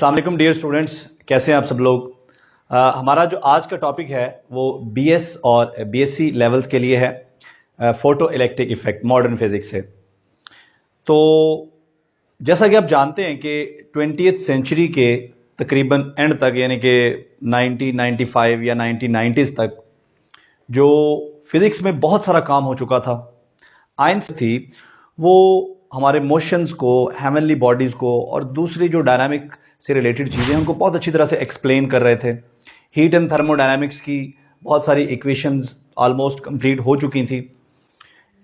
अस्सलाम वालेकुम dear students, कैसे हैं आप सब लोग। हमारा जो आज का टॉपिक है वो बीएस और बीएससी लेवल्स के लिए है, photo electric effect modern physics से। तो जैसा कि आप जानते हैं कि 20th सेंचुरी के तकरीबन एंड तक यानी कि 1995 या 1990s तक जो फिजिक्स में बहुत सारा काम हो चुका था। आइंस्टाइन थी वो हमारे मोशंस को, हेवनली बॉडीज को और दूसरी जो डायनामिक से रिलेटेड चीज़ें उनको बहुत अच्छी तरह से एक्सप्लेन कर रहे थे। हीट एंड थर्मोडायनामिक्स की बहुत सारी इक्वेशंस ऑलमोस्ट कंप्लीट हो चुकी थी।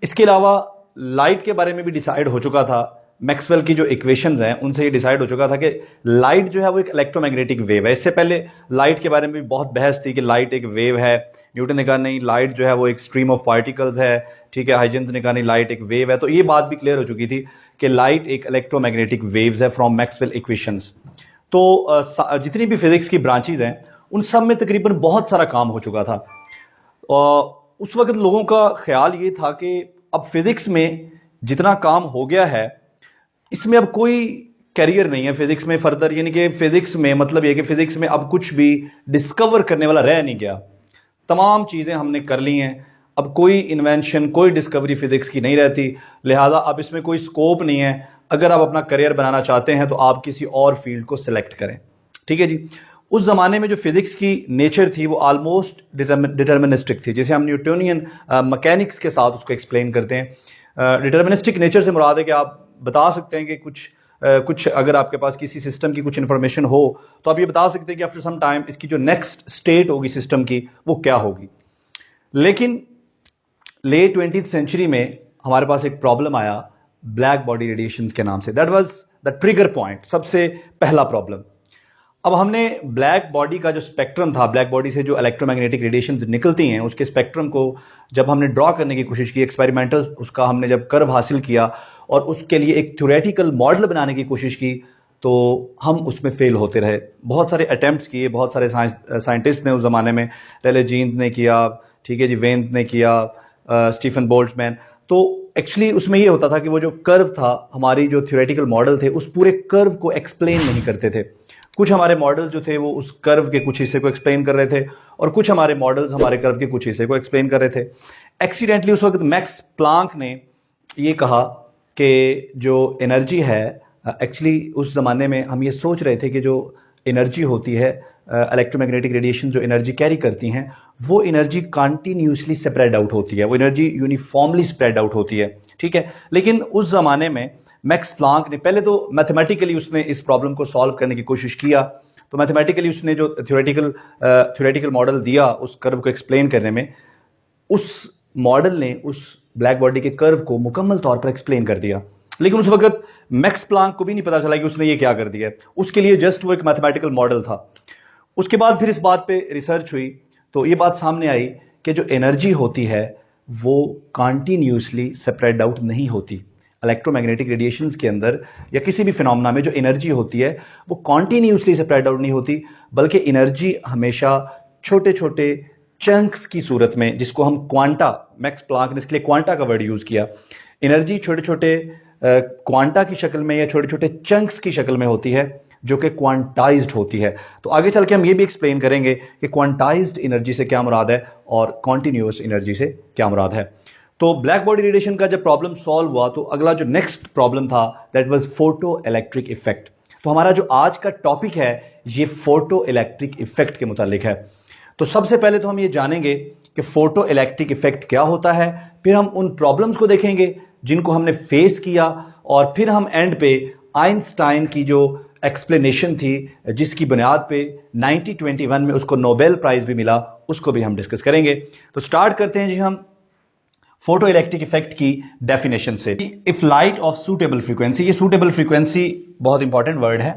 इसके अलावा लाइट के बारे में भी डिसाइड हो चुका था। मैक्सवेल की जो इक्वेशंस हैं उनसे ये डिसाइड हो चुका था कि लाइट जो है वो एक इलेक्ट्रोमैग्नेटिक वेव है। इससे पहले लाइट के बारे में भी बहुत बहस थी कि लाइट एक वेव है। न्यूटन ने कहा नहीं, लाइट जो है वो एक स्ट्रीम ऑफ पार्टिकल्स है, ठीक है। हाइजेंस ने कहा नहीं, लाइट एक वेव है। तो ये बात भी क्लियर हो चुकी थी कि लाइट एक इलेक्ट्रोमैग्नेटिक वेव्स है फ्रॉम मैक्सवेल इक्वेशंस। तो जितनी भी फिजिक्स की ब्रांचेज हैं उन सब में तकरीबन बहुत सारा काम हो चुका था। उस वक्त लोगों का ख्याल ये था कि अब फिजिक्स में जितना काम हो गया है इसमें अब कोई कैरियर नहीं है फिजिक्स में फर्दर, यानी कि फिजिक्स में मतलब ये कि फिजिक्स में अब कुछ भी डिस्कवर करने वाला रह नहीं गया। तमाम चीजें हमने कर ली हैं, अब कोई इन्वेंशन, कोई डिस्कवरी फिजिक्स की नहीं रहती। लिहाजा अब इसमें कोई स्कोप नहीं है। अगर आप अपना करियर बनाना चाहते हैं तो आप किसी और फील्ड को सिलेक्ट करें, ठीक है जी। उस जमाने में जो फिजिक्स की नेचर थी वो ऑलमोस्ट डिटर्मिनिस्टिक थी, जिसे हम न्यूटोनियन मैकेनिक्स के साथ उसको एक्सप्लेन करते हैं। डिटर्मिनिस्टिक नेचर से मुराद है कि आप बता सकते हैं कि कुछ अगर आपके पास किसी सिस्टम की कुछ इंफॉर्मेशन हो तो आप ये बता सकते हैं कि आफ्टर सम टाइम इसकी जो नेक्स्ट स्टेट होगी सिस्टम की वो क्या होगी। लेकिन लेट 20th सेंचुरी में हमारे पास एक प्रॉब्लम आया ब्लैक बॉडी रेडिएशन के नाम से। That was the trigger point, सबसे पहला प्रॉब्लम। अब हमने ब्लैक बॉडी का जो स्पेक्ट्रम था, ब्लैक बॉडी से जो इलेक्ट्रोमैग्नेटिक रेडिएशंस निकलती हैं उसके स्पेक्ट्रम को जब हमने ड्रॉ करने की कोशिश की, एक्सपेरिमेंटल उसका हमने जब कर्व हासिल किया और उसके लिए एक थ्योरेटिकल मॉडल बनाने की कोशिश की तो हम उसमें फेल होते रहे। बहुत सारे अटेम्प्ट्स किए, बहुत सारे साइंटिस्ट ने उस जमाने में, रेले जीन्स ने किया, ठीक है जी, वेन्स ने किया, स्टीफन बोल्ट्जमैन। तो एक्चुअली उसमें ये होता था कि वो जो कर्व था, हमारी जो थ्योरेटिकल मॉडल थे उस पूरे कर्व को एक्सप्लेन नहीं करते थे। कुछ हमारे मॉडल जो थे वो उस कर्व के कुछ हिस्से को एक्सप्लेन कर रहे थे और कुछ हमारे मॉडल्स हमारे कर्व के कुछ हिस्से को एक्सप्लेन कर रहे थे। एक्सीडेंटली उस वक्त मैक्स प्लांक ने ये कहा कि जो एनर्जी है, एक्चुअली उस जमाने में हम ये सोच रहे थे कि जो एनर्जी होती है, इलेक्ट्रोमैग्नेटिक रेडिएशन जो एनर्जी कैरी करती हैं वो एनर्जी कंटिन्यूसली स्प्रेड आउट होती है, वो एनर्जी यूनिफॉर्मली स्प्रेड आउट होती है, ठीक है। लेकिन उस जमाने में मैक्स प्लांक ने पहले तो मैथमेटिकली उसने इस प्रॉब्लम को सॉल्व करने की कोशिश किया। तो मैथमेटिकली उसने जो थ्योरेटिकल मॉडल दिया उस कर्व को एक्सप्लेन करने में, उस मॉडल ने उस ब्लैक बॉडी के कर्व को मुकम्मल तौर पर एक्सप्लेन कर दिया। लेकिन उस वक्त मैक्स प्लांक को भी नहीं पता चला कि उसने ये क्या कर दिया। उसके लिए जस्ट वो एक मैथमेटिकल मॉडल था। उसके बाद फिर इस बात पे रिसर्च हुई तो ये बात सामने आई कि जो एनर्जी होती है वो कंटिन्यूसली स्प्रेड आउट नहीं होती। इलेक्ट्रोमैग्नेटिक रेडिएशंस के अंदर या किसी भी फिनोमेना में जो एनर्जी होती है वो कंटिन्यूसली स्प्रेड आउट नहीं होती, बल्कि एनर्जी हमेशा छोटे छोटे चंक्स की सूरत में, जिसको हम क्वांटा, मैक्स प्लांक ने इसके लिए क्वांटा का वर्ड यूज किया, एनर्जी छोटे छोटे क्वांटा की शक्ल में या छोटे छोटे चंक्स की शक्ल में होती है जो कि क्वांटाइज्ड होती है। तो आगे चल के हम ये भी एक्सप्लेन करेंगे कि क्वांटाइज्ड एनर्जी से क्या मुराद है और कॉन्टिन्यूअस एनर्जी से क्या मुराद है। तो ब्लैक बॉडी रेडिएशन का जब प्रॉब्लम सॉल्व हुआ तो अगला जो नेक्स्ट प्रॉब्लम था that was photo electric effect. तो हमारा जो आज का टॉपिक है ये फोटो इलेक्ट्रिक इफेक्ट के मुतालिक है। तो सबसे पहले तो हम ये जानेंगे कि फोटो इलेक्ट्रिक इफेक्ट क्या होता है, फिर हम उन प्रॉब्लम्स को देखेंगे जिनको हमने फेस किया और फिर हम एंड पे आइंस्टाइन की जो एक्सप्लेनेशन थी जिसकी बुनियाद पे 1921 में उसको नोबेल प्राइज भी मिला, उसको भी हम डिस्कस करेंगे। तो स्टार्ट करते हैं जी हम फोटो इलेक्ट्रिक इफेक्ट की डेफिनेशन से। If light of suitable frequency, ये सूटेबल फ्रीक्वेंसी बहुत इंपॉर्टेंट वर्ड है।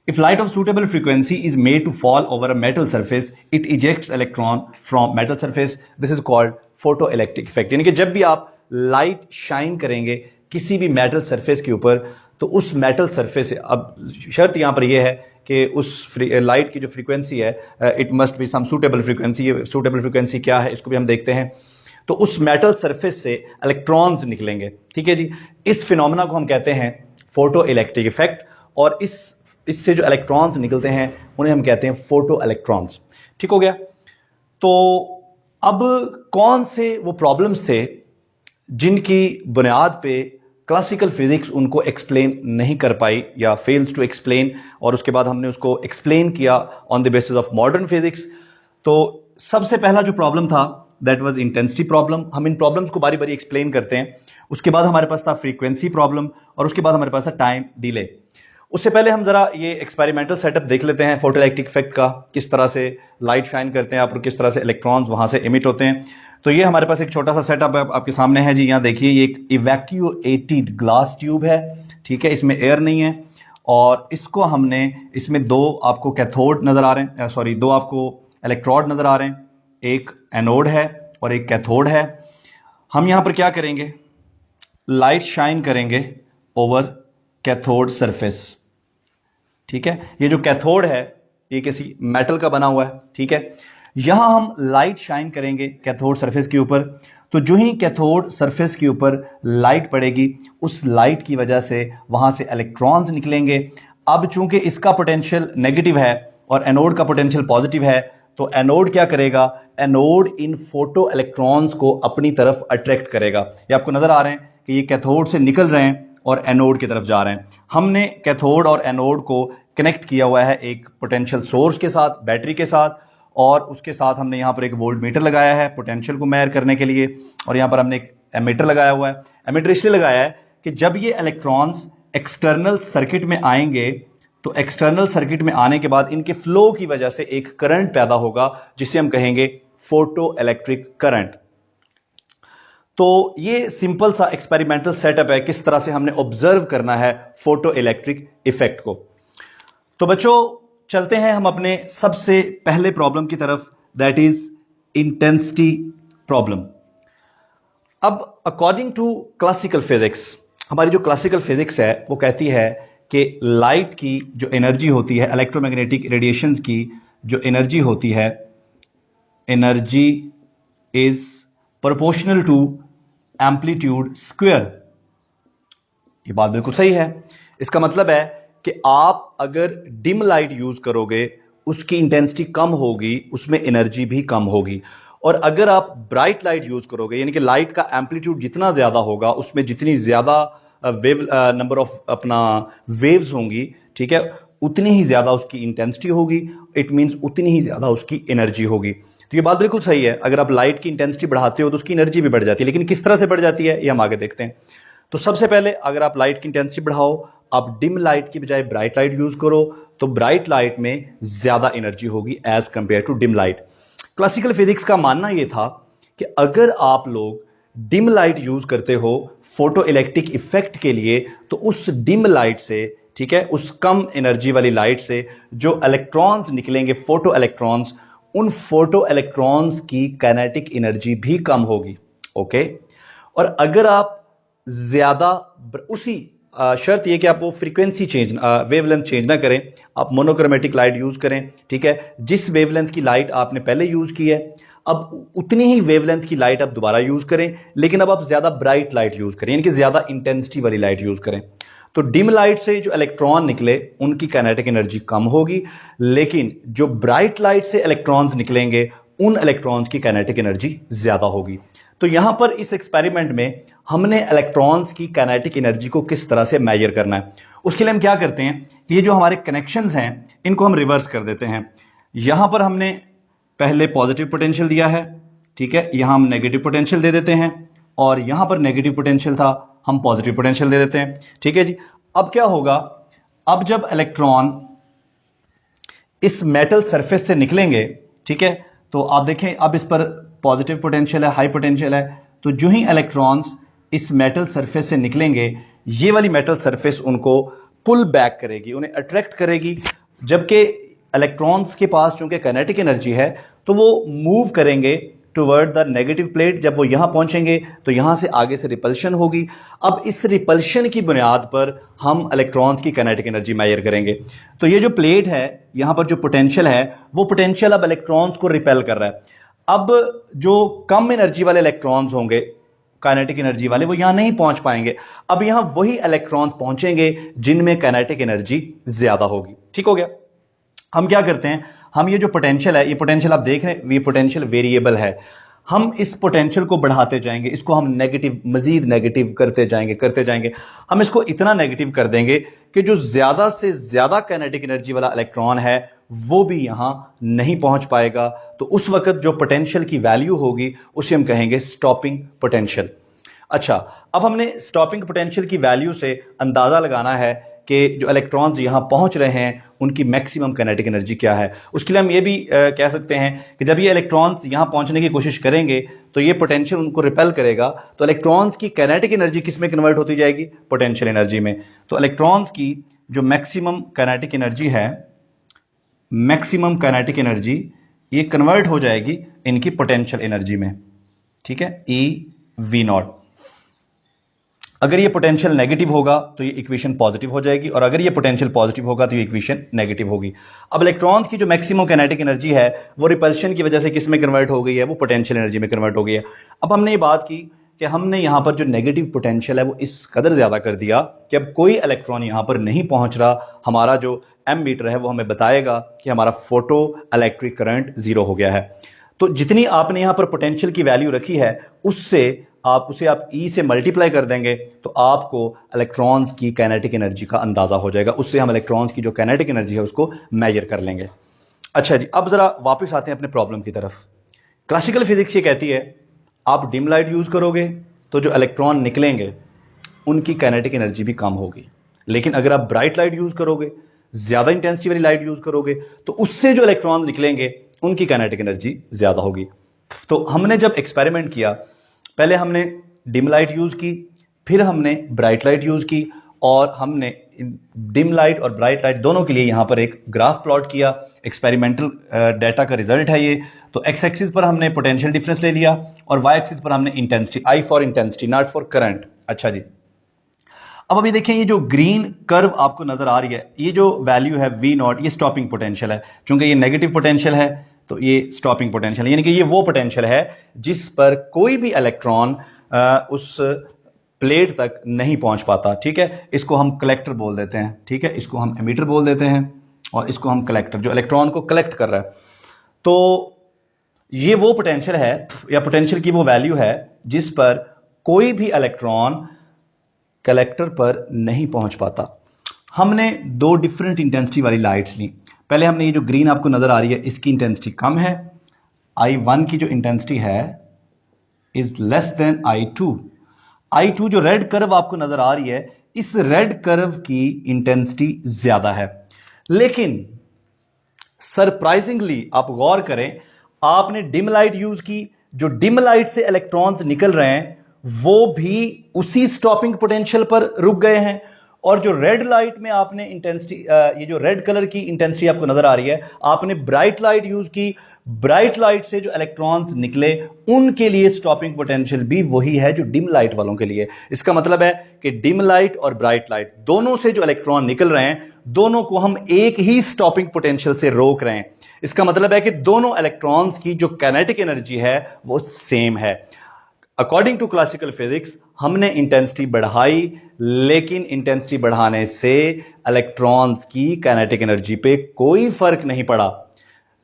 If light of suitable frequency is made to fall over a metal surface it ejects electron from metal surface, this is called photo electric effect. यानी कि जब भी आप light shine करेंगे किसी भी मेटल सरफेस के ऊपर तो उस मेटल सरफेस से, अब शर्त यहां पर यह है कि उस लाइट की जो फ्रीक्वेंसी है it must be some suitable frequency. ये सूटेबल फ्रीक्वेंसी क्या है इसको भी हम देखते हैं। तो उस मेटल सरफेस से इलेक्ट्रॉन्स निकलेंगे, ठीक है जी। इस फिनोमेना को हम कहते हैं फोटो इलेक्ट्रिक इफेक्ट और इस इससे जो इलेक्ट्रॉन्स निकलते हैं उन्हें हम कहते हैं फोटो इलेक्ट्रॉन्स। ठीक हो गया। तो अब कौन से वो प्रॉब्लम्स थे जिनकी बुनियाद पे क्लासिकल फिजिक्स उनको एक्सप्लेन नहीं कर पाई या फेल्स टू एक्सप्लेन, और उसके बाद हमने उसको एक्सप्लेन किया on the basis of modern physics. तो सबसे पहला जो प्रॉब्लम था दैट वाज इंटेंसिटी प्रॉब्लम। हम इन प्रॉब्लम्स को बारी बारी एक्सप्लेन करते हैं। उसके बाद हमारे पास था फ्रीक्वेंसी प्रॉब्लम, और उसके बाद हमारे पास था टाइम डिले। उससे पहले हम जरा ये एक्सपेरिमेंटल सेटअप देख लेते हैं फोटोइलेक्ट्रिक इफेक्ट का, किस तरह से लाइट शाइन करते हैं आप और किस तरह से इलेक्ट्रॉन्स वहां से इमिट होते हैं। तो ये हमारे पास एक छोटा सा सेटअप आपके सामने है जी। यहाँ देखिए, ये एक इवैक्यूएटेड ग्लास ट्यूब है, ठीक है, इसमें एयर नहीं है, और इसको हमने, इसमें दो आपको कैथोड नजर आ रहे हैं, सॉरी, दो आपको इलेक्ट्रोड नजर आ रहे हैं, एक एनोड है और एक कैथोड है। हम यहां पर क्या करेंगे, लाइट शाइन करेंगे ओवर कैथोड सरफेस। ठीक है, ये जो कैथोड है ये किसी मेटल का बना हुआ है, ठीक है। यहां हम लाइट शाइन करेंगे कैथोड सरफेस के ऊपर। तो जो ही कैथोड सरफेस के ऊपर लाइट पड़ेगी, उस लाइट की वजह से वहां से इलेक्ट्रॉन्स निकलेंगे। अब चूंकि इसका पोटेंशियल नेगेटिव है और एनोड का पोटेंशियल पॉजिटिव है, तो एनोड क्या करेगा, एनोड इन फोटो इलेक्ट्रॉन्स को अपनी तरफ अट्रैक्ट करेगा। ये आपको नजर आ रहे हैं कि ये कैथोड से निकल रहे हैं और एनोड की तरफ जा रहे हैं। हमने कैथोड और एनोड को कनेक्ट किया हुआ है एक पोटेंशियल सोर्स के साथ, बैटरी के साथ, और उसके साथ हमने यहां पर एक वोल्ट मीटर लगाया है पोटेंशियल को मेजर करने के लिए, और यहां पर हमने एक एमीटर लगाया हुआ है। एमीटर इसलिए लगाया है कि जब ये इलेक्ट्रॉन्स एक्सटर्नल सर्किट में आएंगे, तो एक्सटर्नल सर्किट में आने के बाद इनके फ्लो की वजह से एक करंट पैदा होगा जिसे हम कहेंगे फोटो इलेक्ट्रिक करंट। तो ये सिंपल सा एक्सपेरिमेंटल सेटअप है किस तरह से हमने ऑब्जर्व करना है फोटो इलेक्ट्रिक इफेक्ट को। तो बच्चों, चलते हैं हम अपने सबसे पहले प्रॉब्लम की तरफ, दैट इज इंटेंसिटी प्रॉब्लम। अब अकॉर्डिंग टू क्लासिकल फिजिक्स, हमारी जो क्लासिकल फिजिक्स है वो कहती है कि लाइट की जो एनर्जी होती है, इलेक्ट्रोमैग्नेटिक रेडिएशंस की जो एनर्जी होती है, energy is proportional to amplitude square. ये बात बिल्कुल सही है। इसका मतलब है कि आप अगर डिम लाइट यूज करोगे उसकी इंटेंसिटी कम होगी, उसमें एनर्जी भी कम होगी, और अगर आप ब्राइट लाइट यूज करोगे, यानी कि लाइट का एम्पलीट्यूड जितना ज्यादा होगा उसमें जितनी ज्यादा वेव नंबर ऑफ अपना वेव्स होंगी, ठीक है, उतनी ही ज्यादा उसकी इंटेंसिटी होगी। इट मींस उतनी ही ज्यादा उसकी एनर्जी होगी। तो ये बात बिल्कुल सही है, अगर आप लाइट की इंटेंसिटी बढ़ाते हो तो उसकी एनर्जी भी बढ़ जाती है, लेकिन किस तरह से बढ़ जाती है ये हम आगे देखते हैं। तो सबसे पहले अगर आप लाइट की इंटेंसिटी बढ़ाओ, आप डिम लाइट की बजाय ब्राइट लाइट यूज करो, तो ब्राइट लाइट में ज्यादा एनर्जी होगी as compare to dim light. Classical physics का मानना यह था कि अगर आप लोग डिम लाइट यूज करते हो फोटो इलेक्ट्रिक इफेक्ट के लिए, तो उस डिम लाइट से, ठीक है, उस कम एनर्जी वाली लाइट से जो इलेक्ट्रॉन्स निकलेंगे, फोटो इलेक्ट्रॉन्स, उन फोटो इलेक्ट्रॉन्स की काइनेटिक एनर्जी भी कम होगी। ओके। और अगर आप ज्यादा, उसी शर्त यह कि आप वो फ्रीक्वेंसी चेंज, वेवलेंथ चेंज ना करें, आप मोनोक्रोमेटिक लाइट यूज करें, ठीक है, जिस वेवलेंथ की लाइट आपने पहले यूज की है अब उतनी ही वेवलेंथ की लाइट आप दोबारा यूज करें, लेकिन अब आप ज्यादा ब्राइट लाइट यूज करें, यानी कि ज्यादा इंटेंसिटी वाली लाइट यूज करें। तो डिम लाइट से जो इलेक्ट्रॉन निकले उनकी काइनेटिक एनर्जी कम होगी, लेकिन जो ब्राइट लाइट से इलेक्ट्रॉन्स निकलेंगे उन इलेक्ट्रॉन्स की काइनेटिक एनर्जी ज्यादा होगी। तो यहां पर इस एक्सपेरिमेंट में हमने इलेक्ट्रॉन्स की काइनेटिक एनर्जी को किस तरह से मेजर करना है, उसके लिए हम क्या करते हैं कि ये जो हमारे कनेक्शंस हैं इनको हम रिवर्स कर देते हैं। यहां पर हमने पहले पॉजिटिव पोटेंशियल दिया है, ठीक है, यहां हम नेगेटिव पोटेंशियल दे देते हैं, और यहां पर नेगेटिव पोटेंशियल था, हम पॉजिटिव पोटेंशियल दे देते हैं, ठीक है जी। अब क्या होगा, अब जब इलेक्ट्रॉन इस मेटल सरफेस से निकलेंगे, ठीक है, तो आप देखें अब इस पर पॉजिटिव पोटेंशियल है, हाई पोटेंशियल है, तो जो ही इलेक्ट्रॉन्स इस मेटल सरफेस से निकलेंगे, ये वाली मेटल सरफेस उनको पुल बैक करेगी, उन्हें अट्रैक्ट करेगी, जबकि इलेक्ट्रॉन्स के पास चूंकि काइनेटिक एनर्जी है तो वो मूव करेंगे टुवर्ड द नेगेटिव प्लेट। जब वो यहां पहुंचेंगे तो यहां से आगे से रिपल्शन होगी। अब इस रिपल्शन की बुनियाद पर हम इलेक्ट्रॉन्स की काइनेटिक एनर्जी मेजर करेंगे। तो ये जो प्लेट है, यहां पर जो पोटेंशियल है, वो पोटेंशियल अब इलेक्ट्रॉन्स को रिपेल कर रहा है। अब जो कम एनर्जी वाले इलेक्ट्रॉन्स होंगे काइनेटिक एनर्जी वाले, वो यहां नहीं पहुंच पाएंगे। अब यहां वही इलेक्ट्रॉन्स पहुंचेंगे जिनमें काइनेटिक एनर्जी ज्यादा होगी। ठीक हो गया। हम क्या करते हैं, हम ये जो पोटेंशियल है, ये पोटेंशियल आप देख रहे हैं, ये पोटेंशियल वेरिएबल है। हम इस पोटेंशियल को बढ़ाते जाएंगे, इसको हम नेगेटिव, मजीद नेगेटिव करते जाएंगे। हम इसको इतना नेगेटिव कर देंगे कि जो ज्यादा से ज्यादा काइनेटिक एनर्जी वाला इलेक्ट्रॉन है वो भी यहां नहीं पहुंच पाएगा। तो उस वक्त जो पोटेंशियल की वैल्यू होगी उसे हम कहेंगे स्टॉपिंग पोटेंशियल। अच्छा, अब हमने स्टॉपिंग पोटेंशियल की वैल्यू से अंदाजा लगाना है कि जो इलेक्ट्रॉन्स यहां पहुंच रहे हैं उनकी मैक्सिमम काइनेटिक एनर्जी क्या है। उसके लिए हम ये भी कह सकते हैं कि जब ये इलेक्ट्रॉन्स यहां पहुंचने की कोशिश करेंगे तो ये पोटेंशियल उनको रिपेल करेगा, तो इलेक्ट्रॉन्स की काइनेटिक एनर्जी किस में कन्वर्ट होती जाएगी, पोटेंशियल एनर्जी में। तो इलेक्ट्रॉन्स की जो मैक्सिमम काइनेटिक एनर्जी है, मैक्सिमम काइनेटिक एनर्जी ये कन्वर्ट हो जाएगी इनकी पोटेंशियल एनर्जी में। ठीक है, EV0। अगर ये पोटेंशियल नेगेटिव होगा तो ये इक्वेशन पॉजिटिव हो जाएगी, और अगर ये पोटेंशियल पॉजिटिव होगा तो ये इक्वेशन नेगेटिव होगी। अब इलेक्ट्रॉन्स की जो मैक्सिमम काइनेटिक एनर्जी है वो रिपल्शन की वजह से किस में कन्वर्ट हो गई है, वो पोटेंशियल एनर्जी में कन्वर्ट हो गई है। अब हमने ये बात की कि हमने यहां पर जो नेगेटिव पोटेंशियल है वो इस कदर ज्यादा कर दिया कि अब कोई इलेक्ट्रॉन यहां पर नहीं पहुंच रहा। हमारा जो एमीटर है वो हमें बताएगा कि हमारा फोटो इलेक्ट्रिक करंट 0 हो गया है। तो जितनी आपने यहां पर पोटेंशियल की वैल्यू रखी है उससे आप E से मल्टीप्लाई कर देंगे तो आपको इलेक्ट्रॉन्स की काइनेटिक एनर्जी का अंदाजा हो जाएगा। उससे हम इलेक्ट्रॉन्स की जो काइनेटिक एनर्जी है उसको मेजर कर लेंगे। अच्छा जी, अब जरा वापस आते हैं अपने प्रॉब्लम की तरफ। क्लासिकल फिजिक्स ये कहती है आप डिम लाइट यूज करोगे तो जो इलेक्ट्रॉन निकलेंगे उनकी काइनेटिक एनर्जी भी कम होगी, लेकिन अगर आप ब्राइट लाइट यूज करोगे, ज्यादा इंटेंसिटी वाली लाइट यूज करोगे, तो उससे जो इलेक्ट्रॉन निकलेंगे उनकी काइनेटिक एनर्जी ज्यादा होगी। तो हमने जब एक्सपेरिमेंट किया, पहले हमने डिम लाइट यूज की, फिर हमने ब्राइट लाइट यूज की, और हमने डिम लाइट और ब्राइट लाइट दोनों के लिए यहां पर एक ग्राफ प्लॉट किया। एक्सपेरिमेंटल डाटा का रिजल्ट है ये। तो एक्स एक्सिस पर हमने पोटेंशियल डिफरेंस ले लिया और वाई एक्सिस पर हमने intensity, I for intensity not for current. अच्छा जी, अब अभी देखें ये जो ग्रीन कर्व आपको नजर आ रही है, ये जो वैल्यू है V0, ये स्टॉपिंग पोटेंशियल है। चूंकि ये नेगेटिव पोटेंशियल है तो ये स्टॉपिंग पोटेंशियल, यानी कि ये वो पोटेंशियल है जिस पर कोई भी इलेक्ट्रॉन उस प्लेट तक नहीं पहुंच पाता। ठीक है, इसको हम कलेक्टर बोल देते हैं। ठीक है, इसको हम एमीटर बोल देते हैं और इसको हम कलेक्टर, जो इलेक्ट्रॉन को कलेक्ट कर रहा है। तो ये वो पोटेंशियल है या पोटेंशियल की वो वैल्यू है जिस पर कोई भी इलेक्ट्रॉन कलेक्टर पर नहीं पहुंच पाता। हमने दो डिफरेंट इंटेंसिटी वाली लाइट्स ली। पहले हमने ये जो ग्रीन आपको नजर आ रही है इसकी इंटेंसिटी कम है, I1 की जो इंटेंसिटी है is less than I2। I2 जो रेड कर्व आपको नजर आ रही है, इस रेड कर्व की इंटेंसिटी ज्यादा है। लेकिन सरप्राइजिंगली आप गौर करें, आपने डिम लाइट यूज की, जो डिम लाइट से इलेक्ट्रॉन्स निकल रहे हैं वो भी उसी स्टॉपिंग पोटेंशियल पर रुक गए हैं। और जो रेड लाइट में आपने इंटेंसिटी, ये जो रेड कलर की इंटेंसिटी आपको नजर आ रही है, आपने ब्राइट लाइट यूज की, ब्राइट लाइट से जो इलेक्ट्रॉन्स निकले उनके लिए स्टॉपिंग पोटेंशियल भी वही है जो डिम लाइट वालों के लिए। इसका मतलब है कि डिम लाइट और ब्राइट लाइट दोनों से जो इलेक्ट्रॉन निकल रहे हैं, दोनों को हम एक ही स्टॉपिंग पोटेंशियल से रोक रहे हैं। इसका मतलब है कि दोनों इलेक्ट्रॉन्स की जो काइनेटिक एनर्जी है वो सेम है। अकॉर्डिंग टू क्लासिकल फिजिक्स हमने इंटेंसिटी बढ़ाई, लेकिन इंटेंसिटी बढ़ाने से इलेक्ट्रॉन्स की काइनेटिक एनर्जी पे कोई फर्क नहीं पड़ा।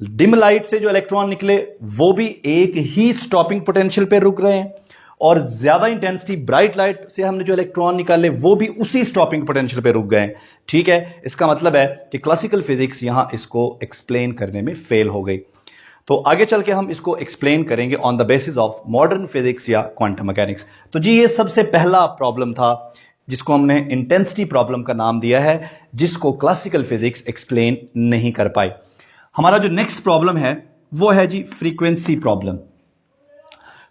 डिम लाइट से जो इलेक्ट्रॉन निकले वो भी एक ही स्टॉपिंग पोटेंशियल पे रुक रहे हैं, और ज्यादा इंटेंसिटी ब्राइट लाइट से हमने जो इलेक्ट्रॉन निकाले वो भी उसी स्टॉपिंग पोटेंशियल पे रुक गए। ठीक है, इसका मतलब है कि क्लासिकल फिजिक्स यहां इसको एक्सप्लेन करने में फेल हो गई। तो आगे चल के हम इसको एक्सप्लेन करेंगे on the basis of modern physics या क्वांटम मैकेनिक्स। तो जी, ये सबसे पहला प्रॉब्लम था जिसको हमने इंटेंसिटी प्रॉब्लम का नाम दिया है, जिसको क्लासिकल फिजिक्स एक्सप्लेन नहीं कर पाई। हमारा जो नेक्स्ट प्रॉब्लम है वो है जी फ्रीक्वेंसी प्रॉब्लम।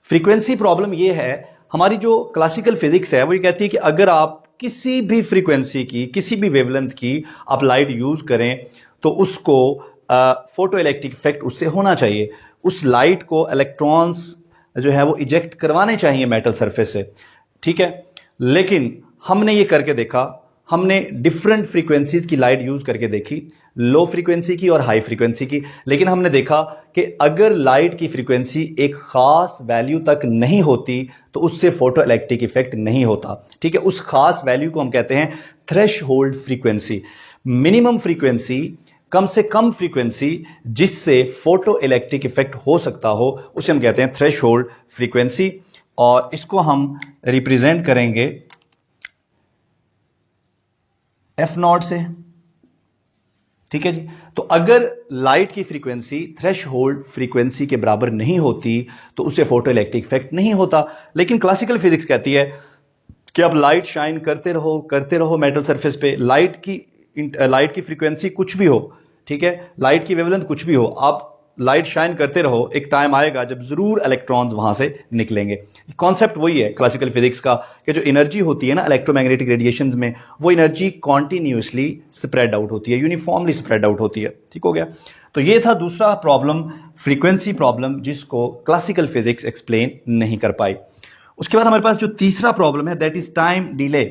फ्रीक्वेंसी प्रॉब्लम ये है, हमारी जो क्लासिकल फिजिक्स है वो ये कहती है कि अगर आप किसी भी फ्रीक्वेंसी की, किसी भी वेवलेंथ की आप लाइट यूज करें तो उसको फोटो इलेक्ट्रिक इफेक्ट उससे होना चाहिए। उस लाइट को इलेक्ट्रॉन्स जो है वो इजेक्ट करवाने चाहिए मेटल सरफेस से। ठीक है, लेकिन हमने ये करके देखा, हमने डिफरेंट फ्रीक्वेंसीज की लाइट यूज करके देखी, लो फ्रीक्वेंसी की और हाई फ्रीक्वेंसी की, लेकिन हमने देखा कि अगर लाइट की फ्रीक्वेंसी एक खास वैल्यू तक नहीं होती तो उससे फोटो इलेक्ट्रिक इफेक्ट नहीं होता। ठीक है, उस खास वैल्यू को हम कहते हैं थ्रेशहोल्ड फ्रीक्वेंसी। मिनिमम फ्रीक्वेंसी, कम से कम फ्रीक्वेंसी जिससे फोटो इलेक्ट्रिक इफेक्ट हो सकता हो, उसे हम कहते हैं थ्रेशहोल्ड फ्रीक्वेंसी, और इसको हम रिप्रेजेंट करेंगे एफ नॉट से। ठीक है जी। तो अगर लाइट की फ्रीक्वेंसी थ्रेशहोल्ड फ्रीक्वेंसी के बराबर नहीं होती तो उसे फोटो इलेक्ट्रिक इफेक्ट नहीं होता। लेकिन क्लासिकल फिजिक्स कहती है कि आप लाइट शाइन करते रहो मेटल सरफेस पे, लाइट की फ्रीक्वेंसी कुछ भी हो, ठीक है, लाइट की वेवलेंथ कुछ भी हो, आप लाइट शाइन करते रहो, एक टाइम आएगा जब जरूर इलेक्ट्रॉन्स वहां से निकलेंगे। कॉन्सेप्ट वही है क्लासिकल फिजिक्स का कि जो एनर्जी होती है ना इलेक्ट्रोमैग्नेटिक रेडिएशंस में, वो एनर्जी कॉन्टिन्यूसली स्प्रेड आउट होती है, यूनिफॉर्मली स्प्रेड आउट होती है। ठीक हो गया। तो ये था दूसरा प्रॉब्लम, फ्रीक्वेंसी प्रॉब्लम, जिसको क्लासिकल फिजिक्स एक्सप्लेन नहीं कर पाई। उसके बाद हमारे पास जो तीसरा प्रॉब्लम है दैट इज टाइम डिले।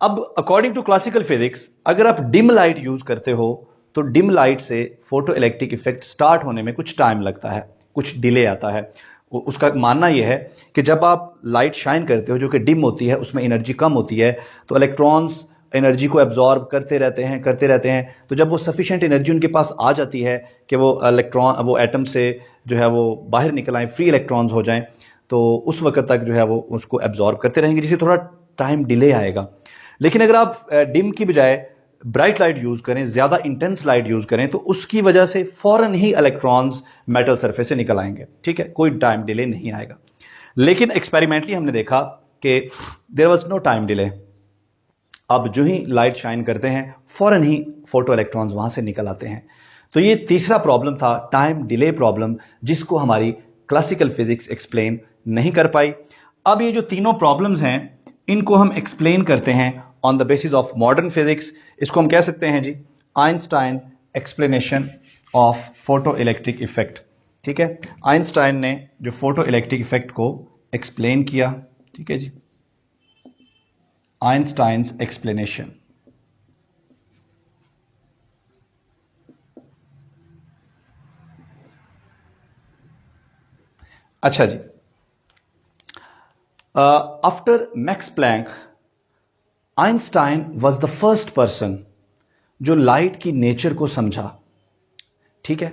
अब अकॉर्डिंग टू क्लासिकल फिजिक्स अगर आप डिम लाइट यूज करते हो तो डिम लाइट से फोटो इलेक्ट्रिक इफेक्ट स्टार्ट होने में कुछ टाइम लगता है, कुछ डिले आता है। उसका मानना यह है कि जब आप लाइट शाइन करते हो जो कि डिम होती है, उसमें एनर्जी कम होती है, तो इलेक्ट्रॉन्स एनर्जी को एब्जॉर्ब करते रहते हैं। तो जब वो सफिशिएंट एनर्जी उनके पास आ जाती है कि वो एटम से जो है वो बाहर निकल आए, फ्री इलेक्ट्रॉन्स हो जाएं, तो उस वक्त तक जो है वो उसको एब्जॉर्ब करते रहेंगे, जिससे थोड़ा टाइम डिले आएगा। लेकिन अगर आप डिम की बजाय ब्राइट लाइट यूज करें, ज्यादा इंटेंस लाइट यूज करें, तो उसकी वजह से फौरन ही इलेक्ट्रॉन्स मेटल सरफेस से निकल आएंगे। ठीक है, कोई टाइम डिले नहीं आएगा। लेकिन एक्सपेरिमेंटली हमने देखा कि there was no time delay. अब जो ही लाइट शाइन करते हैं फौरन ही फोटो इलेक्ट्रॉन्स वहां से निकल आते हैं। तो ये तीसरा प्रॉब्लम था, टाइम डिले प्रॉब्लम, जिसको हमारी क्लासिकल फिजिक्स एक्सप्लेन नहीं कर पाई। अब ये जो तीनों प्रॉब्लम्स हैं इनको हम एक्सप्लेन करते हैं on the basis of modern physics. इसको हम कह सकते हैं जी Einstein explanation of photo electric effect. ठीक है, आइंस्टाइन ने जो फोटो इलेक्ट्रिक इफेक्ट को एक्सप्लेन किया। ठीक है जी, आइंस्टाइन्स एक्सप्लेनेशन। अच्छा जी, after Max Planck Einstein was the first person जो लाइट की नेचर को समझा। ठीक है,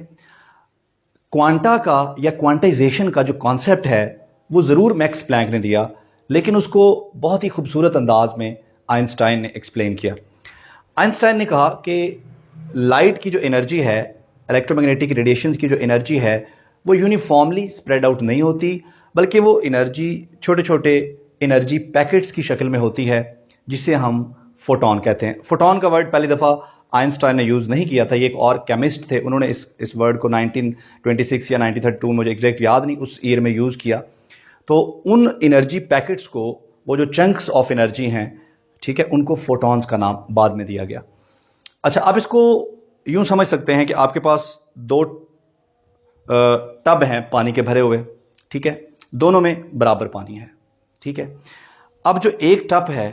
क्वांटा का या क्वांटाइजेशन का जो कॉन्सेप्ट है वो जरूर मैक्स प्लैंक ने दिया, लेकिन उसको बहुत ही खूबसूरत अंदाज में आइंस्टाइन ने एक्सप्लेन किया। आइंस्टाइन ने कहा कि लाइट की जो एनर्जी है, इलेक्ट्रोमैग्नेटिक रेडिएशंस की जो एनर्जी है, वो यूनिफॉर्मली स्प्रेड आउट नहीं होती, बल्कि वो एनर्जी छोटे छोटे एनर्जी पैकेट्स की शक्ल में होती है, जिसे हम फोटॉन कहते हैं। फोटॉन का वर्ड पहली दफ़ा आइंस्टाइन ने यूज़ नहीं किया था, ये एक और केमिस्ट थे, उन्होंने इस वर्ड को 1926 या 1932, मुझे एग्जैक्ट याद नहीं, उस ईयर में यूज़ किया। तो उन एनर्जी पैकेट्स को, वो जो चंक्स ऑफ एनर्जी हैं, ठीक है, उनको फोटॉन्स का नाम बाद में दिया गया। अच्छा, आप इसको यूं समझ सकते हैं कि आपके पास दो टब हैं पानी के भरे हुए। ठीक है, दोनों में बराबर पानी है। ठीक है, अब जो एक टब है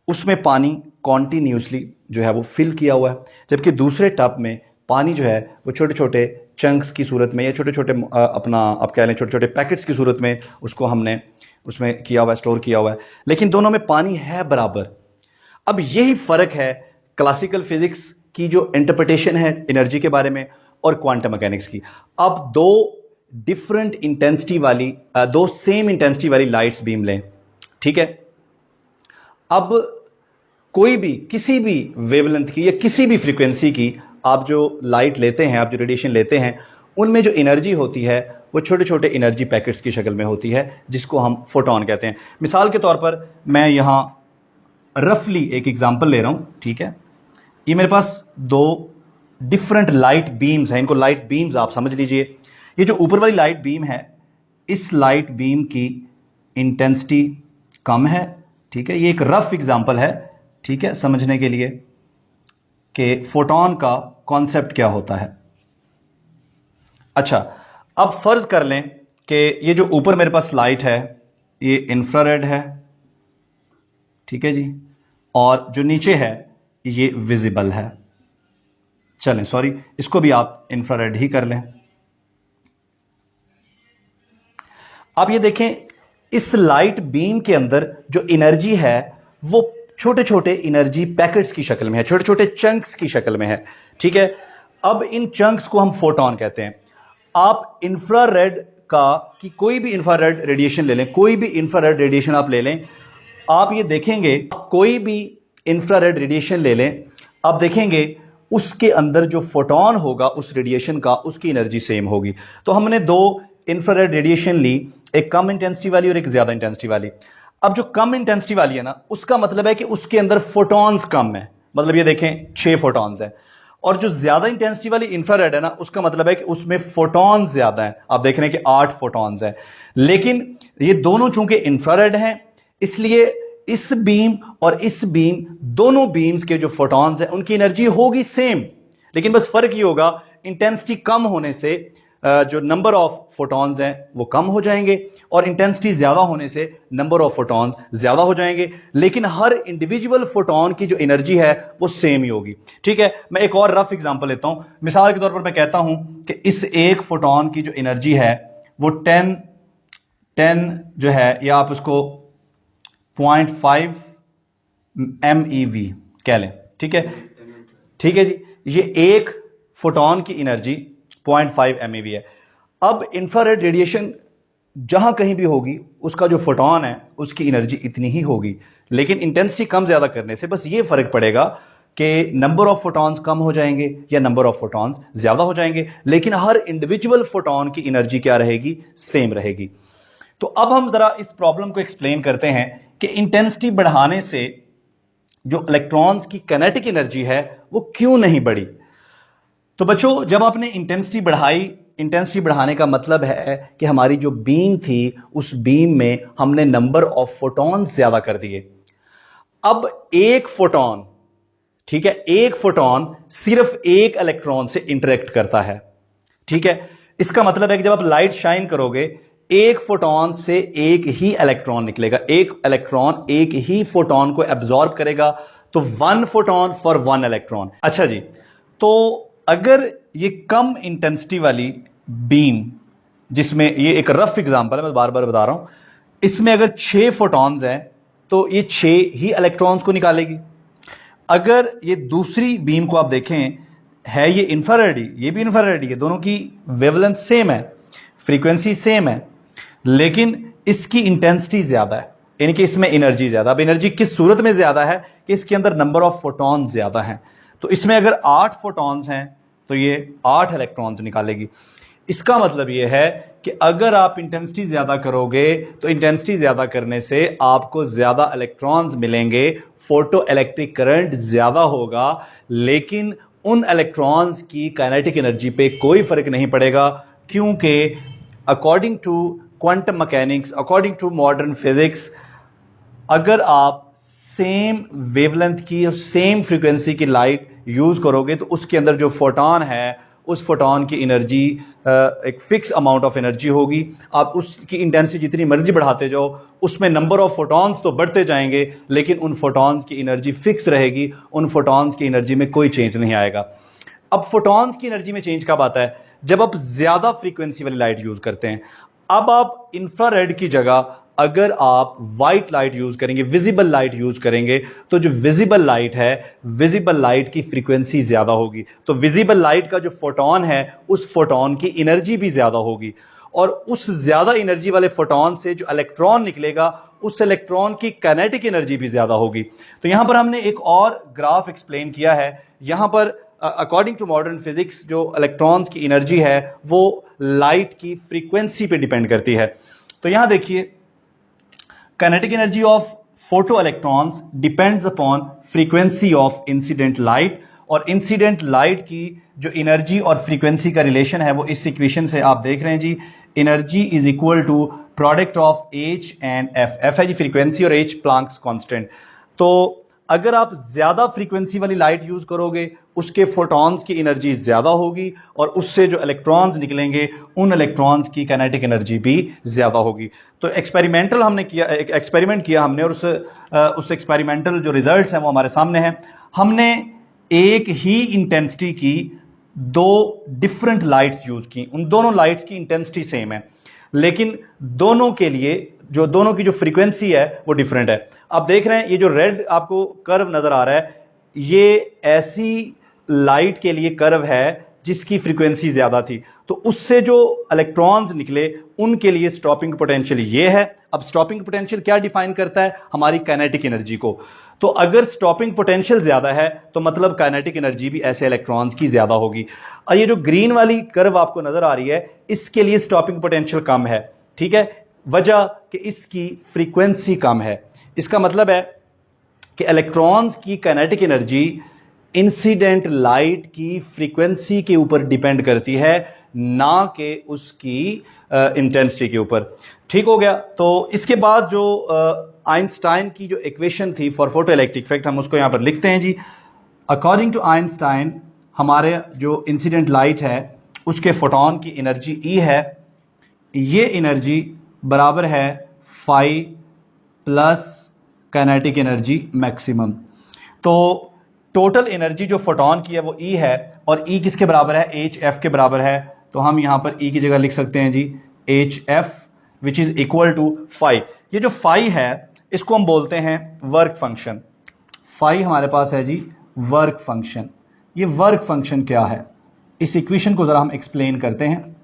उसमें पानी कॉन्टिन्यूसली जो है वो फिल किया हुआ है, जबकि दूसरे टब में पानी जो है वो छोटे छोटे चंक्स की सूरत में या छोटे छोटे अपना आप कह लें छोटे छोटे पैकेट्स की सूरत में उसको हमने उसमें किया हुआ है, स्टोर किया हुआ है, लेकिन दोनों में पानी है बराबर। अब यही फर्क है क्लासिकल फिजिक्स की जो इंटरप्रिटेशन है एनर्जी के बारे में और क्वांटम मैकेनिक्स की। अब दो डिफरेंट इंटेंसिटी वाली, दो सेम इंटेंसिटी वाली लाइट्स बीम लें। ठीक है, अब कोई भी किसी भी वेवलेंथ की या किसी भी फ्रीक्वेंसी की आप जो लाइट लेते हैं, आप जो रेडिएशन लेते हैं, उनमें जो एनर्जी होती है वो छोटे छोटे एनर्जी पैकेट्स की शक्ल में होती है, जिसको हम फोटॉन कहते हैं। मिसाल के तौर पर मैं यहां रफली एक एग्जांपल ले रहा हूं। ठीक है, ये मेरे पास दो डिफरेंट लाइट बीम्स हैं, इनको लाइट बीम्स आप समझ लीजिए। ये जो ऊपर वाली लाइट बीम है, इस लाइट बीम की इंटेंसिटी कम है। ठीक है, ये एक रफ एग्जांपल है, ठीक है, समझने के लिए कि फोटॉन का कॉन्सेप्ट क्या होता है। अच्छा, अब फर्ज कर लें कि ये जो ऊपर मेरे पास लाइट है ये इंफ्रारेड है। ठीक है जी, और जो नीचे है ये विजिबल है। चलें सॉरी, इसको भी आप इंफ्रारेड ही कर लें। आप ये देखें, इस लाइट बीम के अंदर जो एनर्जी है वो छोटे छोटे एनर्जी पैकेट्स की शक्ल में है, छोटे छोटे चंक्स की शक्ल में है। ठीक है, अब इन चंक्स को हम फोटोन कहते हैं। आप इंफ्रारेड की कोई भी इंफ्रारेड रेडिएशन ले लें, कोई भी इंफ्रारेड रेडिएशन आप ले लें, आप ये देखेंगे, कोई भी इंफ्रारेड रेडिएशन ले लें, आप देखेंगे उसके अंदर जो फोटोन होगा उस रेडिएशन का, उसकी एनर्जी सेम होगी। तो हमने दो इंफ्रारेड रेडिएशन ली, एक कम इंटेंसिटी वाली और एक ज्यादा इंटेंसिटी वाली। अब जो कम इंटेंसिटी वाली है ना, उसका मतलब है कि उसके अंदर फोटॉन्स कम है, मतलब ये देखें 6 फोटॉन्स हैं। और जो ज्यादा इंटेंसिटी वाली इंफ्रारेड है ना, उसका मतलब है कि उसमें फोटॉन्स ज्यादा हैं, आप देख रहे हैं कि 8 फोटॉन्स हैं। लेकिन ये दोनों चूंकि इंफ्रारेड हैं, इसलिए इस बीम और इस बीम, दोनों बीम्स के जो फोटॉन्स हैं उनकी एनर्जी होगी सेम, लेकिन बस फर्क ये होगा इंटेंसिटी कम होने से जो नंबर ऑफ फोटॉन्स हैं वो कम हो जाएंगे और इंटेंसिटी ज्यादा होने से नंबर ऑफ फोटॉन्स ज्यादा हो जाएंगे, लेकिन हर इंडिविजुअल फोटॉन की जो एनर्जी है वो सेम ही होगी। ठीक है, मैं एक और रफ एग्जांपल लेता हूं। मिसाल के तौर पर मैं कहता हूं कि इस एक फोटॉन की जो एनर्जी है वो 10 जो है, या आप उसको 0.5 MeV कह लें। ठीक है, ठीक है जी, ये एक फोटॉन की एनर्जी 0.5 MeV है। अब इंफ्रारेड रेडिएशन जहां कहीं भी होगी, उसका जो फोटॉन है उसकी एनर्जी इतनी ही होगी, लेकिन इंटेंसिटी कम ज्यादा करने से बस ये फर्क पड़ेगा कि नंबर ऑफ फोटॉन्स कम हो जाएंगे या नंबर ऑफ फोटॉन्स ज्यादा हो जाएंगे, लेकिन हर इंडिविजुअल फोटॉन की एनर्जी क्या रहेगी, सेम रहेगी। तो अब हम जरा इस प्रॉब्लम को एक्सप्लेन करते हैं कि इंटेंसिटी बढ़ाने से जो इलेक्ट्रॉन्स की काइनेटिक एनर्जी है वो क्यों नहीं बढ़ी। तो बच्चों, जब आपने इंटेंसिटी बढ़ाई, इंटेंसिटी बढ़ाने का मतलब है कि हमारी जो बीम थी उस बीम में हमने नंबर ऑफ फोटॉन ज्यादा कर दिए। अब एक फोटॉन, ठीक है, एक फोटॉन सिर्फ एक इलेक्ट्रॉन से इंटरेक्ट करता है। ठीक है, इसका मतलब है कि जब आप लाइट शाइन करोगे, एक फोटॉन से एक ही इलेक्ट्रॉन निकलेगा, एक इलेक्ट्रॉन एक ही फोटॉन को एब्जॉर्ब करेगा, तो 1 फोटॉन फॉर 1 इलेक्ट्रॉन। अच्छा जी, तो अगर ये कम इंटेंसिटी वाली बीम, जिसमें ये एक रफ एग्जांपल है, मैं बार बार बता रहा हूं, इसमें अगर 6 फोटॉन्स हैं तो ये 6 ही इलेक्ट्रॉन्स को निकालेगी। अगर ये दूसरी बीम को आप देखें, है ये इंफ्रारेड ही, ये भी इंफ्रारेड ही है, दोनों की वेवलेंथ सेम है, फ्रीक्वेंसी सेम है, लेकिन इसकी इंटेंसिटी ज्यादा है, यानी कि इसमें एनर्जी ज्यादा। अब एनर्जी किस सूरत में ज्यादा है कि इसके अंदर नंबर ऑफ फोटॉन ज्यादा हैं। तो इसमें अगर 8 फोटॉन्स हैं तो ये 8 इलेक्ट्रॉन्स निकालेगी। इसका मतलब ये है कि अगर आप इंटेंसिटी ज्यादा करोगे तो इंटेंसिटी ज्यादा करने से आपको ज्यादा इलेक्ट्रॉन्स मिलेंगे, फोटो इलेक्ट्रिक करंट ज्यादा होगा, लेकिन उन इलेक्ट्रॉन्स की काइनेटिक एनर्जी पे कोई फर्क नहीं पड़ेगा, क्योंकि according to quantum mechanics, according to modern physics, अगर आप सेम वेवलेंथ की और सेम फ्रीक्वेंसी की लाइट यूज करोगे तो उसके अंदर जो फोटॉन है उस फोटॉन की एनर्जी एक फिक्स अमाउंट ऑफ एनर्जी होगी। आप उसकी इंटेंसिटी जितनी मर्जी बढ़ाते जाओ, उसमें नंबर ऑफ फोटॉन्स तो बढ़ते जाएंगे, लेकिन उन फोटॉन्स की एनर्जी फिक्स रहेगी, उन फोटॉन्स की एनर्जी में कोई चेंज नहीं आएगा। अब फोटॉन्स की एनर्जी में चेंज कब आता है? जब आप ज्यादा फ्रीक्वेंसी वाली लाइट यूज करते हैं। अब आप इंफ्रारेड की जगह अगर आप व्हाइट लाइट यूज करेंगे, विजिबल लाइट यूज करेंगे, तो जो विजिबल लाइट है, विजिबल लाइट की फ्रीक्वेंसी ज्यादा होगी, तो विजिबल लाइट का जो फोटॉन है उस फोटॉन की एनर्जी भी ज्यादा होगी, और उस ज्यादा एनर्जी वाले फोटॉन से जो इलेक्ट्रॉन निकलेगा उस इलेक्ट्रॉन की काइनेटिक एनर्जी भी ज्यादा होगी। तो यहां पर हमने एक और ग्राफ एक्सप्लेन किया है। यहां पर अकॉर्डिंग टू मॉडर्न फिजिक्स जो इलेक्ट्रॉन्स की एनर्जी है वो लाइट की फ्रीक्वेंसी पे डिपेंड करती है। तो यहां देखिए, kinetic energy of photoelectrons depends upon frequency of incident light, और इंसिडेंट लाइट की जो एनर्जी और फ्रीक्वेंसी का रिलेशन है वो इस इक्वेशन से आप देख रहे हैं जी, energy is equal to product of H and F. F है जी फ्रीक्वेंसी और एच प्लांक्स कांस्टेंट। तो अगर आप ज्यादा फ्रीक्वेंसी वाली लाइट यूज करोगे उसके फोटॉन्स की एनर्जी ज्यादा होगी और उससे जो इलेक्ट्रॉन्स निकलेंगे उन इलेक्ट्रॉन्स की काइनेटिक एनर्जी भी ज्यादा होगी। तो एक्सपेरिमेंटल हमने किया, एक एक्सपेरिमेंट किया हमने, और उस एक्सपेरिमेंटल जो रिजल्ट्स हैं वो हमारे सामने हैं। हमने एक ही इंटेंसिटी की दो डिफरेंट लाइट्स यूज की, उन दोनों लाइट्स की इंटेंसिटी सेम है लेकिन दोनों के लिए दोनों की जो फ्रीक्वेंसी है वो डिफरेंट है। आप देख रहे हैं ये जो रेड आपको कर्व नजर आ रहा है, ये ऐसी लाइट के लिए कर्व है जिसकी फ्रीक्वेंसी ज्यादा थी, तो उससे जो इलेक्ट्रॉन्स निकले उनके लिए स्टॉपिंग पोटेंशियल ये है। अब स्टॉपिंग पोटेंशियल क्या डिफाइन करता है? हमारी काइनेटिक एनर्जी को। तो अगर स्टॉपिंग पोटेंशियल ज्यादा है तो मतलब काइनेटिक एनर्जी भी ऐसे इलेक्ट्रॉन्स की ज्यादा होगी। और ये जो ग्रीन वाली कर्व आपको नजर आ रही है इसके लिए स्टॉपिंग पोटेंशियल कम है, ठीक है, वजह कि इसकी फ्रीक्वेंसी कम है। इसका मतलब है कि इलेक्ट्रॉन्स की काइनेटिक एनर्जी इंसिडेंट लाइट की फ्रीक्वेंसी के ऊपर डिपेंड करती है, ना कि उसकी इंटेंसिटी के ऊपर। ठीक हो गया। तो इसके बाद जो आइंस्टाइन की जो इक्वेशन थी फॉर फोटो इलेक्ट्रिक इफेक्ट, हम उसको यहां पर लिखते हैं जी। अकॉर्डिंग टू आइंस्टाइन हमारे जो इंसिडेंट लाइट है उसके फोटोन की एनर्जी ई है, ये एनर्जी बराबर है phi plus kinetic energy maximum. तो टोटल एनर्जी जो फोटोन की है वो ई है, और ई किसके बराबर है? एच एफ के बराबर है। तो हम यहां पर ई की जगह लिख सकते हैं जी H F which is equal to phi. ये जो फाई है इसको हम बोलते हैं वर्क फंक्शन। फाई हमारे पास है जी वर्क फंक्शन। ये वर्क फंक्शन क्या है, इस इक्वेशन को जरा हम एक्सप्लेन करते हैं।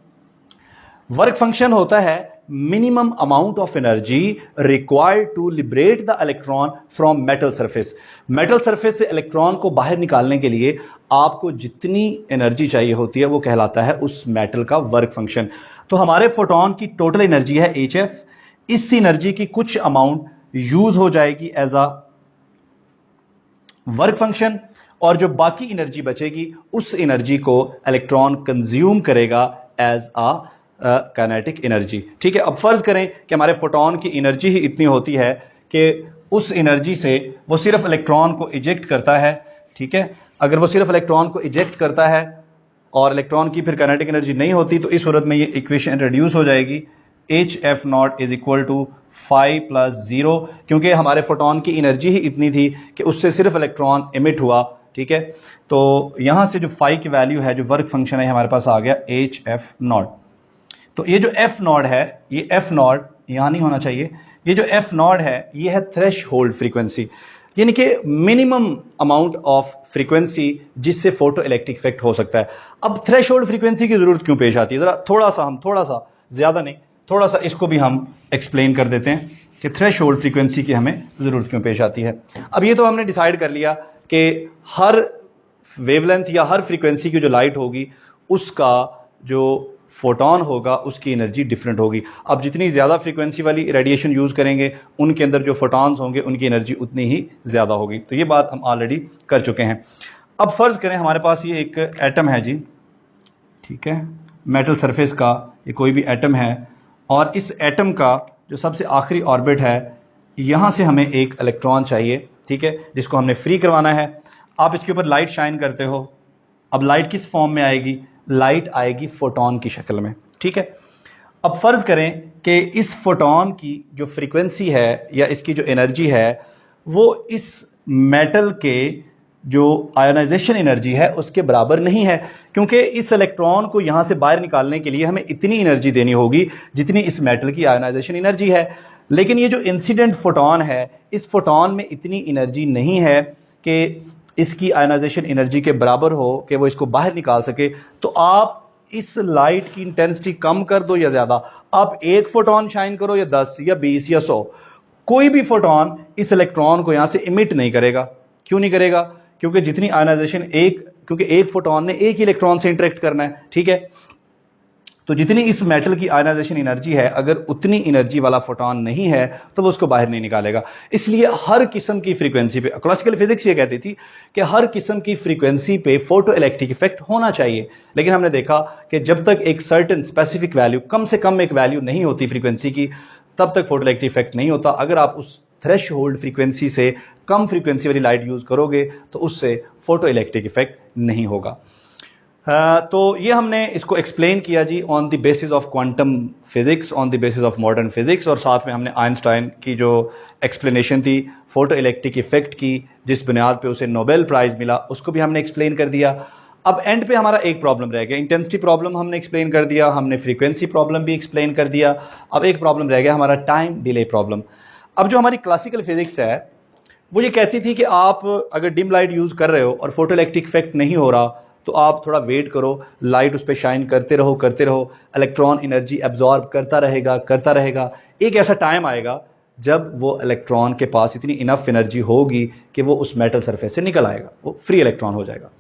वर्क फंक्शन होता है minimum amount of energy required to liberate the electron from metal surface. Metal surface से इलेक्ट्रॉन को बाहर निकालने के लिए आपको जितनी एनर्जी चाहिए होती है वो कहलाता है उस मेटल का वर्क फंक्शन। तो हमारे फोटोन की टोटल एनर्जी है एच एफ। इस एनर्जी की कुछ अमाउंट यूज हो जाएगी एज अ वर्क फंक्शन, और जो बाकी एनर्जी बचेगी उस एनर्जी को इलेक्ट्रॉन कंज्यूम करेगा एज अ काइनेटिक एनर्जी। ठीक है। अब फर्ज करें कि हमारे फोटोन की एनर्जी ही इतनी होती है कि उस एनर्जी से वो सिर्फ इलेक्ट्रॉन को इजेक्ट करता है। ठीक है। अगर वो सिर्फ इलेक्ट्रॉन को इजेक्ट करता है और इलेक्ट्रॉन की फिर काइनेटिक एनर्जी नहीं होती, तो इस सूरत में ये इक्वेशन रिड्यूस हो जाएगी। H F nought is equal to phi plus zero, क्योंकि हमारे फोटोन की एनर्जी ही इतनी थी कि उससे सिर्फ इलेक्ट्रॉन इमिट हुआ। ठीक है। तो यहां से जो फाइव की वैल्यू है, जो वर्क फंक्शन है, हमारे पास आ गया एच एफ नॉट। तो ये जो एफ नॉट है, ये एफ नॉट यहां नहीं होना चाहिए, ये जो एफ नॉट है ये है थ्रेश होल्ड फ्रीक्वेंसी, यानी कि मिनिमम अमाउंट ऑफ फ्रीक्वेंसी जिससे फोटो इलेक्ट्रिक इफेक्ट हो सकता है। अब थ्रेश होल्ड फ्रीक्वेंसी की जरूरत क्यों पेश आती है? जरा थोड़ा सा ज्यादा नहीं, थोड़ा सा इसको भी हम एक्सप्लेन कर देते हैं कि थ्रेश होल्ड फ्रीक्वेंसी की हमें जरूरत क्यों पेश आती है। अब ये तो हमने डिसाइड कर लिया कि हर वेवलेंथ या हर फ्रीक्वेंसी की जो लाइट होगी उसका जो फोटोन होगा उसकी एनर्जी डिफरेंट होगी। अब जितनी ज्यादा फ्रीक्वेंसी वाली रेडिएशन यूज करेंगे उनके अंदर जो फोटॉन्स होंगे उनकी एनर्जी उतनी ही ज्यादा होगी। तो ये बात हम ऑलरेडी कर चुके हैं। अब फर्ज करें हमारे पास ये एक एटम है जी, ठीक है, मेटल सरफेस का ये कोई भी एटम है, और इस एटम का जो सबसे आखिरी ऑर्बिट है यहां से हमें एक इलेक्ट्रॉन चाहिए, ठीक है, जिसको हमने फ्री करवाना है। आप इसके ऊपर लाइट शाइन करते हो। अब लाइट किस फॉर्म में आएगी? लाइट आएगी फोटोन की शक्ल में। ठीक है। अब फर्ज करें कि इस फोटोन की जो फ्रीक्वेंसी है या इसकी जो एनर्जी है वो इस मेटल के जो आयोनाइजेशन एनर्जी है उसके बराबर नहीं है, क्योंकि इस इलेक्ट्रॉन को यहां से बाहर निकालने के लिए हमें इतनी एनर्जी देनी होगी जितनी इस मेटल की आयोनाइजेशन एनर्जी है। लेकिन ये जो इंसिडेंट फोटोन है, इस फोटोन में इतनी एनर्जी नहीं है कि इसकी आयोनाइजेशन एनर्जी के बराबर हो कि वो इसको बाहर निकाल सके। तो आप इस लाइट की इंटेंसिटी कम कर दो या ज्यादा, आप एक फोटोन शाइन करो या 10 या 20 या 100, कोई भी फोटोन इस इलेक्ट्रॉन को यहां से इमिट नहीं करेगा। क्यों नहीं करेगा? क्योंकि जितनी आयोनाइजेशन क्योंकि एक फोटोन ने एक ही इलेक्ट्रॉन से इंटरेक्ट करना है। ठीक है। तो जितनी इस मेटल की आयोनाइजेशन एनर्जी है, अगर उतनी एनर्जी वाला फोटोन नहीं है तो वो उसको बाहर नहीं निकालेगा। इसलिए हर किस्म की फ्रीक्वेंसी पे, क्लासिकल फिजिक्स ये कहती थी कि हर किस्म की फ्रीक्वेंसी पे फोटो इलेक्ट्रिक इफेक्ट होना चाहिए। लेकिन हमने देखा कि जब तक एक सर्टेन स्पेसिफिक वैल्यू, कम से कम एक वैल्यू नहीं होती फ्रीक्वेंसी की, तब तक फोटो इलेक्ट्रिक इफेक्ट नहीं होता। अगर आप उस थ्रेश होल्ड फ्रीक्वेंसी से कम फ्रीक्वेंसी वाली लाइट यूज़ करोगे तो उससे फोटो इलेक्ट्रिक इफेक्ट नहीं होगा। तो ये हमने इसको एक्सप्लेन किया जी on the basis of quantum physics, on the basis of modern physics, और साथ में हमने आइंस्टाइन की जो एक्सप्लेनेशन थी फोटो इलेक्ट्रिक इफेक्ट की, जिस बुनियाद पे उसे नोबेल प्राइज़ मिला, उसको भी हमने एक्सप्लेन कर दिया। अब एंड पे हमारा एक प्रॉब्लम रह गया, इंटेंसिटी प्रॉब्लम हमने एक्सप्लेन कर दिया, हमने फ्रीक्वेंसी प्रॉब्लम भी एक्सप्लेन कर दिया। अब एक प्रॉब्लम रह गया हमारा टाइम डिले प्रॉब्लम। अब जो हमारी क्लासिकल फिजिक्स है वो ये कहती थी कि आप अगर डिम लाइट यूज़ कर रहे हो और फोटो इलेक्ट्रिक इफेक्ट नहीं हो रहा तो आप थोड़ा वेट करो, लाइट उस पर शाइन करते रहो, इलेक्ट्रॉन एनर्जी एब्जॉर्ब करता रहेगा। एक ऐसा टाइम आएगा जब वो इलेक्ट्रॉन के पास इतनी इनफ एनर्जी होगी कि वो उस मेटल सरफेस से निकल आएगा, वो फ्री इलेक्ट्रॉन हो जाएगा।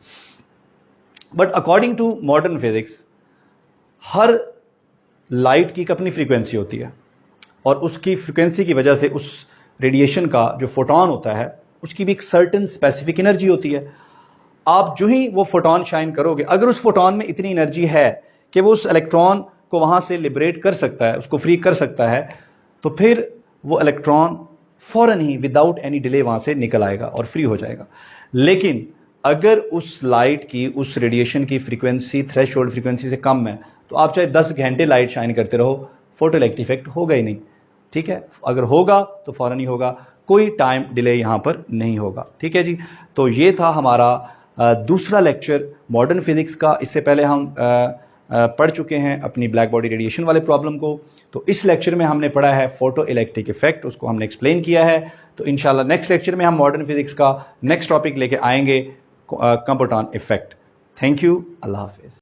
But according to modern physics हर लाइट की एक अपनी फ्रीक्वेंसी होती है और उसकी फ्रीक्वेंसी की वजह से उस रेडिएशन का जो फोटोन होता है उसकी भी एक सर्टेन स्पेसिफिक एनर्जी होती है। आप जो ही वो फोटोन शाइन करोगे, अगर उस फोटोन में इतनी एनर्जी है कि वो उस इलेक्ट्रॉन को वहां से लिबरेट कर सकता है, उसको फ्री कर सकता है, तो फिर वो इलेक्ट्रॉन फौरन ही विदाउट एनी डिले वहां से निकल आएगा और फ्री हो जाएगा। लेकिन अगर उस लाइट की, उस रेडिएशन की फ्रीक्वेंसी थ्रेशोल्ड फ्रीक्वेंसी से कम है तो आप चाहे 10 घंटे लाइट शाइन करते रहो, फोटो इलेक्ट्रिक इफेक्ट होगा ही नहीं। ठीक है, अगर होगा तो फौरन ही होगा, कोई टाइम डिले यहां पर नहीं होगा। ठीक है जी, तो ये था हमारा दूसरा लेक्चर मॉडर्न फिजिक्स का। इससे पहले हम पढ़ चुके हैं अपनी ब्लैक बॉडी रेडिएशन वाले प्रॉब्लम को। तो इस लेक्चर में हमने पढ़ा है फोटो इलेक्ट्रिक इफेक्ट, उसको हमने एक्सप्लेन किया है। तो इंशाल्लाह नेक्स्ट लेक्चर में हम मॉडर्न फिजिक्स का नेक्स्ट टॉपिक लेके आएंगे, compound effect. Thank you, Allah Hafiz.